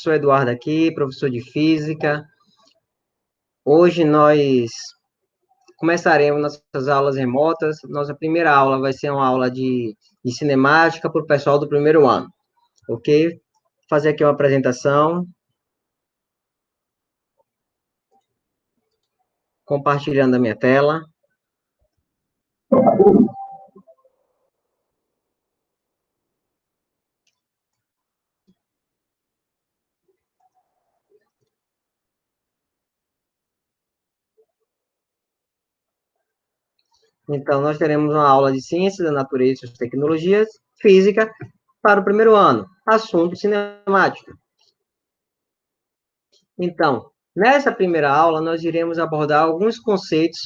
Sou Eduardo aqui, professor de Física. Hoje nós começaremos nossas aulas remotas. Nossa primeira aula vai ser uma aula de cinemática para o pessoal do primeiro ano, ok? Vou fazer aqui uma apresentação, compartilhando a minha tela. Então, nós teremos uma aula de Ciências da Natureza e Suas Tecnologias, Física, para o primeiro ano, assunto cinemática. Então, nessa primeira aula, nós iremos abordar alguns conceitos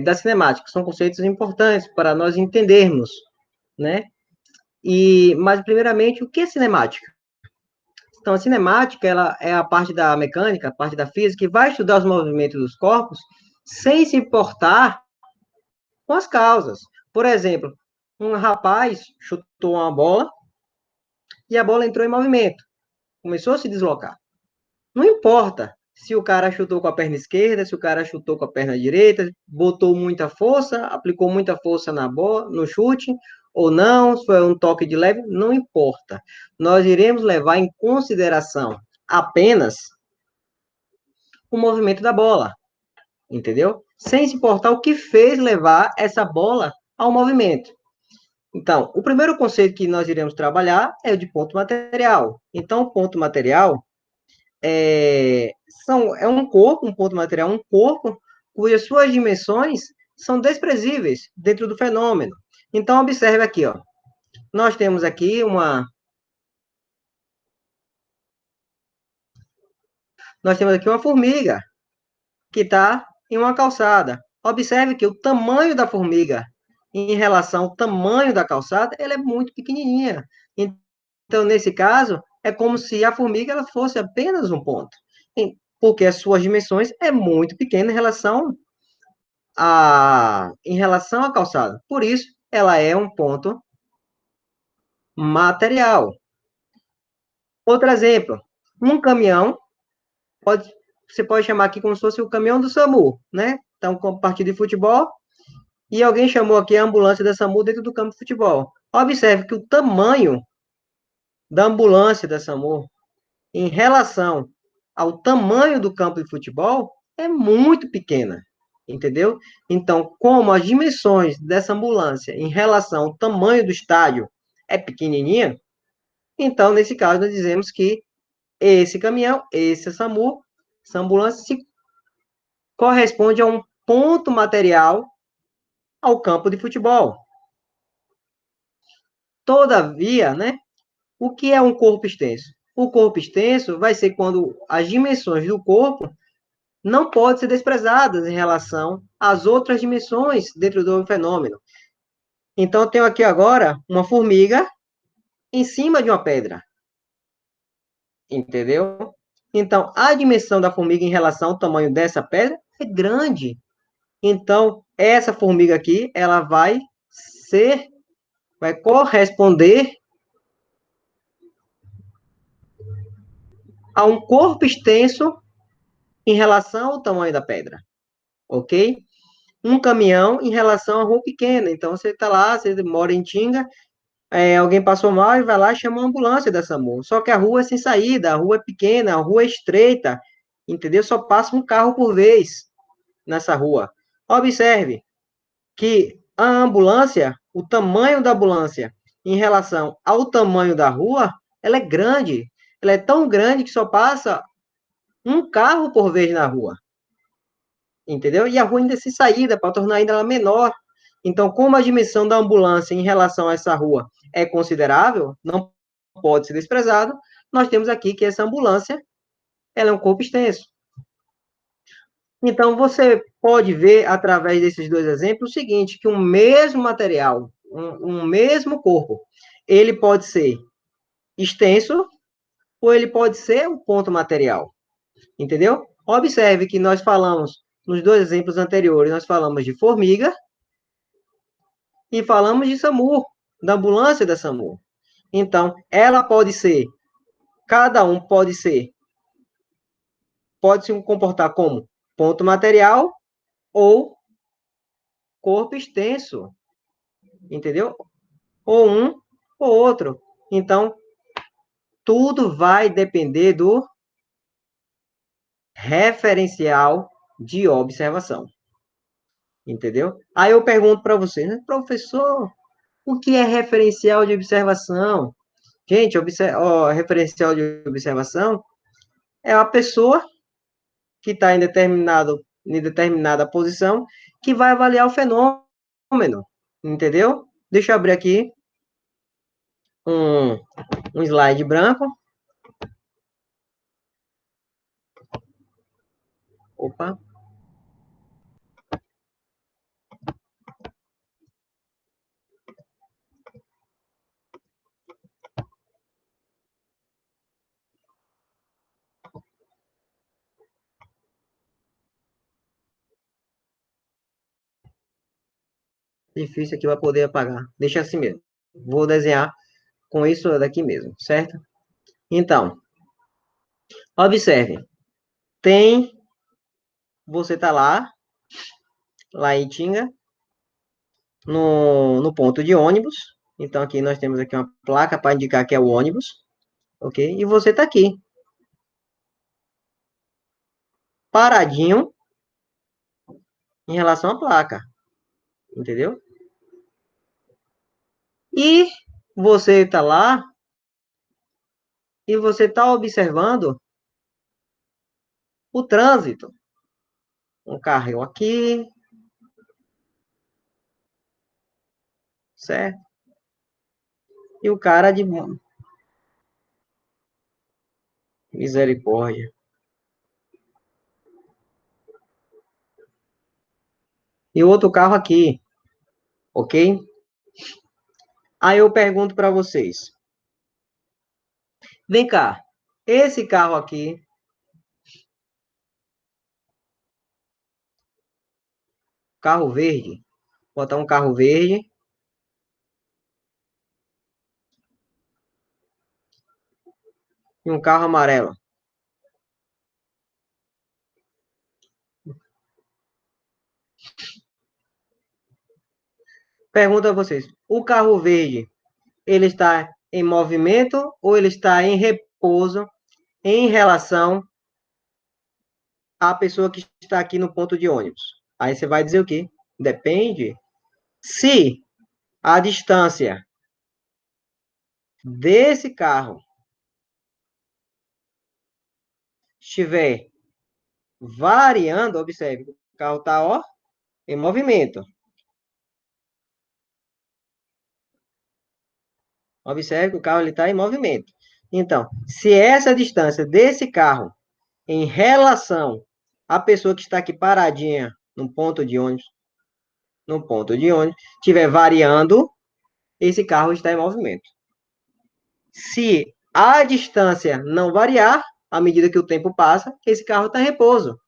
da cinemática, são conceitos importantes para nós entendermos, né? Mas, primeiramente, o que é cinemática? Então, a cinemática, ela é a parte da mecânica, a parte da física, que vai estudar os movimentos dos corpos sem se importar com as causas. Por exemplo, um rapaz chutou uma bola e a bola entrou em movimento, começou a se deslocar. Não importa se o cara chutou com a perna esquerda, se o cara chutou com a perna direita, botou muita força, aplicou muita força na bola, no chute, ou não, se foi um toque de leve, não importa. Nós iremos levar em consideração apenas o movimento da bola, entendeu? Sem se importar o que fez levar essa bola ao movimento. Então, o primeiro conceito que nós iremos trabalhar é o de ponto material. Então, o ponto material é um corpo, um ponto material, um corpo cujas suas dimensões são desprezíveis dentro do fenômeno. Então, observe aqui, ó. Nós temos aqui uma formiga que está em uma calçada. Observe que o tamanho da formiga em relação ao tamanho da calçada, ela é muito pequenininha. Então, nesse caso, é como se a formiga ela fosse apenas um ponto, porque as suas dimensões é muito pequena em relação à calçada. Por isso, ela é um ponto material. Outro exemplo, um caminhão, você pode chamar aqui como se fosse o caminhão do SAMU, né? Então, com partida de futebol, e alguém chamou aqui a ambulância da SAMU dentro do campo de futebol. Observe que o tamanho da ambulância da SAMU em relação ao tamanho do campo de futebol é muito pequena, entendeu? Então, como as dimensões dessa ambulância em relação ao tamanho do estádio é pequenininha, então, nesse caso, nós dizemos que esse caminhão, esse SAMU, essa ambulância, se corresponde a um ponto material ao campo de futebol. Todavia, né, o que é um corpo extenso? O corpo extenso vai ser quando as dimensões do corpo não podem ser desprezadas em relação às outras dimensões dentro do fenômeno. Então, eu tenho aqui agora uma formiga em cima de uma pedra. Entendeu? Então, a dimensão da formiga em relação ao tamanho dessa pedra é grande. Então, essa formiga aqui, ela vai corresponder a um corpo extenso em relação ao tamanho da pedra, ok? Um caminhão em relação a rua pequena. Então, você está lá, você mora em Tinga, alguém passou mal e vai lá e chama uma ambulância da SAMU. Só que a rua é sem saída, a rua é pequena, a rua é estreita, entendeu? Só passa um carro por vez nessa rua. Observe que a ambulância, o tamanho da ambulância em relação ao tamanho da rua, ela é grande. Ela é tão grande que só passa um carro por vez na rua. Entendeu? E a rua ainda é sem saída, para tornar ainda ela menor. Então, como a dimensão da ambulância em relação a essa rua é considerável, não pode ser desprezado, nós temos aqui que essa ambulância ela é um corpo extenso. Então, você pode ver, através desses dois exemplos, o seguinte, que um mesmo material, um mesmo corpo, ele pode ser extenso ou ele pode ser um ponto material. Entendeu? Observe que nós falamos, nos dois exemplos anteriores, nós falamos de formiga e falamos de SAMU, da ambulância da SAMU. Então, ela pode ser, cada um pode se comportar como ponto material ou corpo extenso, entendeu? Ou um ou outro. Então, tudo vai depender do referencial de observação, entendeu? Aí eu pergunto para você, né, professor, o que é referencial de observação? Gente, referencial de observação é a pessoa que está em determinada posição que vai avaliar o fenômeno, entendeu? Deixa eu abrir aqui um, um slide branco. Opa. Difícil aqui para poder apagar. Deixa assim mesmo. Vou desenhar com isso daqui mesmo, certo? Então, observe. Você está lá em Tinga, no ponto de ônibus. Então, aqui nós temos aqui uma placa para indicar que é o ônibus, ok? E você está aqui, paradinho em relação à placa, entendeu? E você está lá e você está observando o trânsito. Um carro aqui, certo? E o cara de misericórdia. E o outro carro aqui, ok? Aí eu pergunto para vocês. Vem cá, esse carro aqui, carro verde, botar um carro verde e um carro amarelo. Pergunto a vocês, o carro verde, ele está em movimento ou ele está em repouso em relação à pessoa que está aqui no ponto de ônibus? Aí você vai dizer o quê? Depende. Se a distância desse carro estiver variando, observe, o carro está, ó, em movimento. Observe que o carro está em movimento. Então, se essa distância desse carro em relação à pessoa que está aqui paradinha no ponto de ônibus, estiver variando, esse carro está em movimento. Se a distância não variar, à medida que o tempo passa, esse carro está em repouso.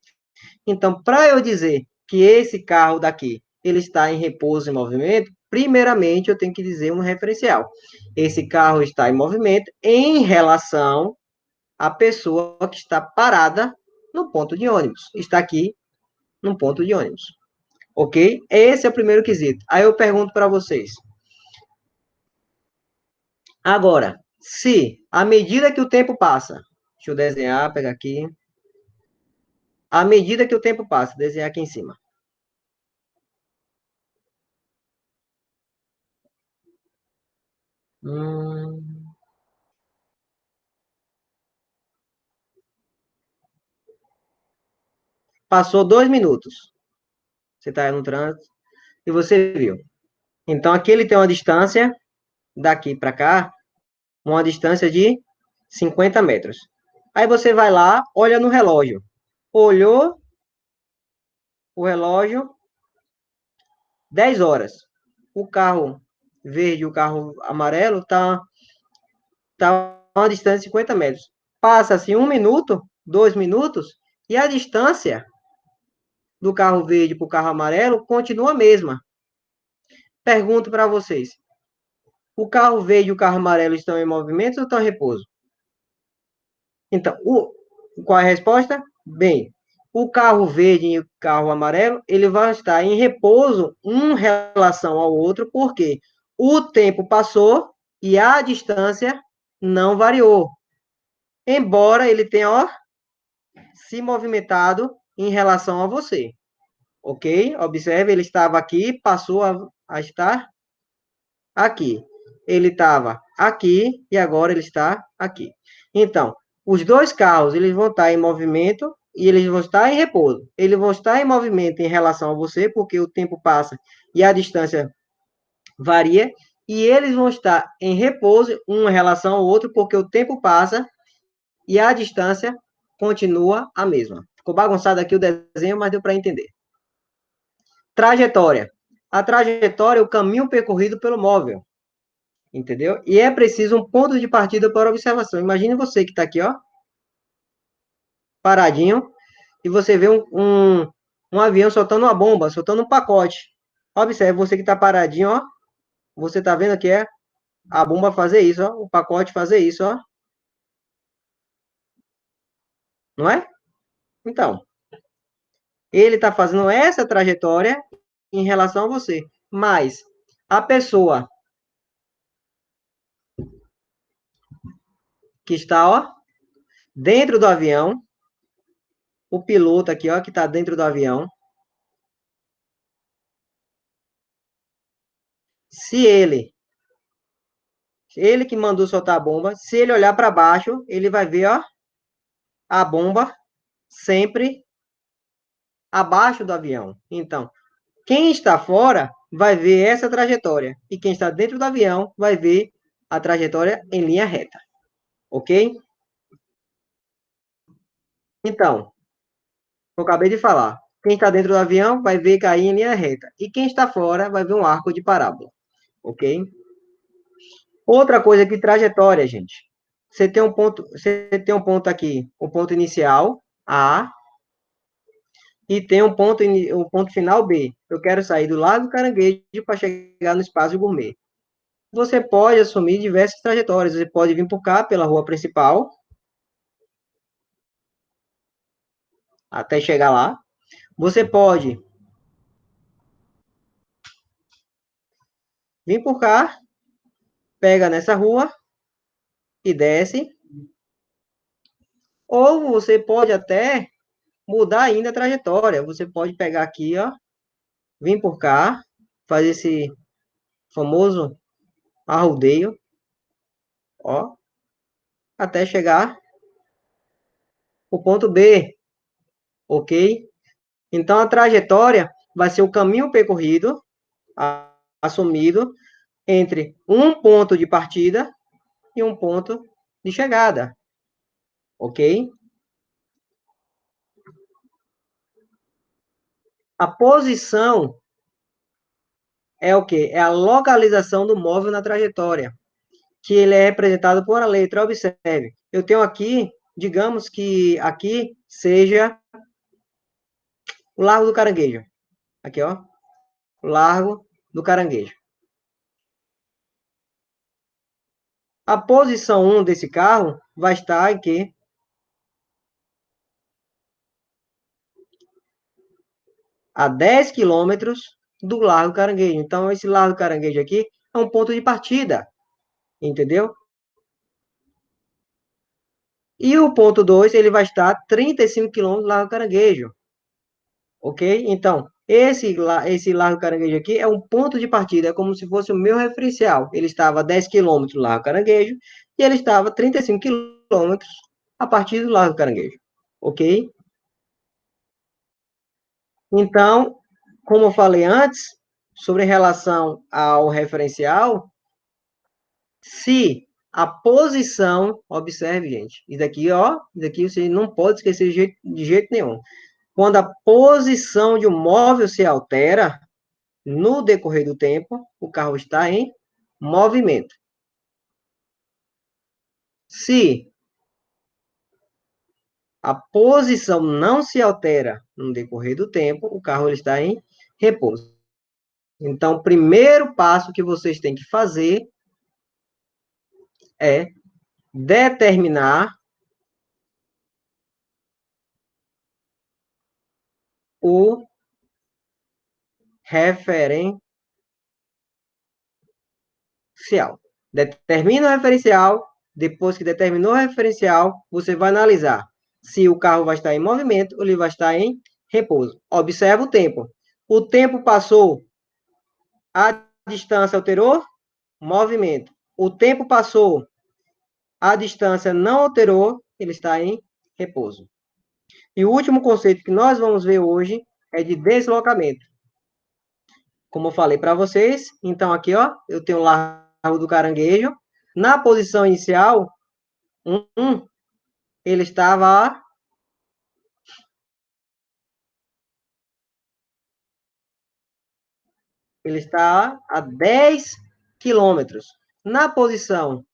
Então, para eu dizer que esse carro daqui ele está em repouso em movimento, primeiramente eu tenho que dizer um referencial. Esse carro está em movimento em relação à pessoa que está parada no ponto de ônibus. Está aqui no ponto de ônibus. Ok? Esse é o primeiro quesito. Aí eu pergunto para vocês. Agora, se à medida que o tempo passa, deixa eu desenhar, pegar aqui. À medida que o tempo passa, desenhar aqui em cima. Passou 2 minutos. Você está no trânsito e você viu. Então, aqui ele tem uma distância, daqui para cá, uma distância de 50 metros. Aí você vai lá, olha no relógio. Olhou o relógio, 10 horas. O carro verde e o carro amarelo tá a uma distância de 50 metros. Passa-se 1 minuto, 2 minutos, e a distância do carro verde para o carro amarelo continua a mesma. Pergunto para vocês, O carro verde e o carro amarelo estão em movimento ou estão em repouso? Então, qual é a resposta? Bem, o carro verde e o carro amarelo, ele vai estar em repouso em relação ao outro, porque o tempo passou e a distância não variou. Embora ele tenha, ó, se movimentado em relação a você. Ok? Observe, ele estava aqui, passou a estar aqui. Ele estava aqui e agora ele está aqui. Então, os dois carros, eles vão estar em movimento e eles vão estar em repouso. Eles vão estar em movimento em relação a você, porque o tempo passa e a distância varia. E eles vão estar em repouso um em relação ao outro, porque o tempo passa e a distância continua a mesma. Ficou bagunçado aqui o desenho, mas deu para entender. Trajetória. A trajetória é o caminho percorrido pelo móvel. Entendeu? E é preciso um ponto de partida para observação. Imagine você que está aqui, ó, paradinho, e você vê um avião soltando uma bomba, soltando um pacote. Observe, você que está paradinho, ó, você está vendo que é a bomba fazer isso, ó, o pacote fazer isso, ó. Não é? Então, ele está fazendo essa trajetória em relação a você. Mas a pessoa que está, ó, dentro do avião, o piloto aqui, ó, que está dentro do avião, se ele que mandou soltar a bomba, se ele olhar para baixo, ele vai ver, ó, a bomba sempre abaixo do avião. Então, quem está fora vai ver essa trajetória e quem está dentro do avião vai ver a trajetória em linha reta, ok? Então, eu acabei de falar. Quem está dentro do avião vai ver cair em linha reta e quem está fora vai ver um arco de parábola, ok? Outra coisa que trajetória, gente. Você tem um ponto aqui, o ponto inicial A, e tem um ponto final B. Eu quero sair do lado do Caranguejo para chegar no espaço gourmet. Você pode assumir diversas trajetórias. Você pode vir por cá, pela rua principal, até chegar lá. Você pode vir por cá, pega nessa rua e desce. Ou você pode até mudar ainda a trajetória. Você pode pegar aqui, ó, vir por cá, fazer esse famoso arrodeio, ó, até chegar o ponto B, ok? Então, a trajetória vai ser o caminho percorrido, assumido, entre um ponto de partida e um ponto de chegada, ok? A posição é o quê? É a localização do móvel na trajetória, que ele é representado por a letra. Observe, eu tenho aqui, digamos que aqui seja o Largo do Caranguejo. Aqui, ó, o Largo do Caranguejo. A posição 1 desse carro vai estar aqui a 10 quilômetros do Largo do Caranguejo. Então, esse Largo do Caranguejo aqui é um ponto de partida, entendeu? E o ponto 2, ele vai estar a 35 quilômetros do Largo do Caranguejo, ok? Então, esse Largo do Caranguejo aqui é um ponto de partida, é como se fosse o meu referencial. Ele estava a 10 quilômetros do Largo do Caranguejo e ele estava a 35 quilômetros a partir do Largo do Caranguejo, ok? Então, como eu falei antes, sobre relação ao referencial, se a posição, observe, gente, isso daqui, ó, isso daqui você não pode esquecer de jeito nenhum. Quando a posição de um móvel se altera, no decorrer do tempo, o carro está em movimento. Se a posição não se altera no decorrer do tempo, o carro está em repouso. Então, o primeiro passo que vocês têm que fazer é determinar o referencial. Determina o referencial, depois que determinou o referencial, você vai analisar se o carro vai estar em movimento ou ele vai estar em repouso. Observa o tempo. O tempo passou, a distância alterou, movimento. O tempo passou, a distância não alterou, ele está em repouso. E o último conceito que nós vamos ver hoje é de deslocamento. Como eu falei para vocês, então aqui, ó, eu tenho o largo do caranguejo. Na posição inicial, ele estava ele está a 10 quilômetros. Na posição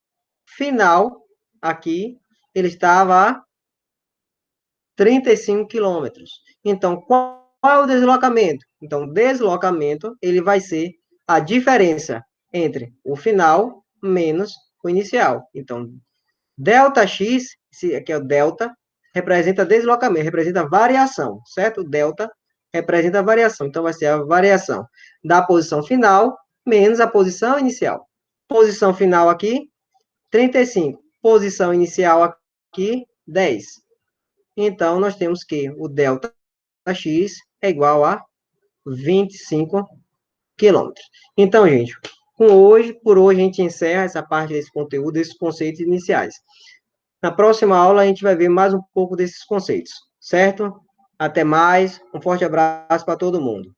final, aqui, ele estava a 35 quilômetros. Então, qual é o deslocamento? Então, o deslocamento, ele vai ser a diferença entre o final menos o inicial. Então, delta x, esse aqui é o delta, representa deslocamento, representa variação, certo? Delta representa variação. Então, vai ser a variação da posição final menos a posição inicial. Posição final aqui, 35. Posição inicial aqui, 10. Então, nós temos que o delta x é igual a 25 quilômetros. Então, gente, por hoje a gente encerra essa parte desse conteúdo, desses conceitos iniciais. Na próxima aula, a gente vai ver mais um pouco desses conceitos, certo? Até mais, um forte abraço para todo mundo.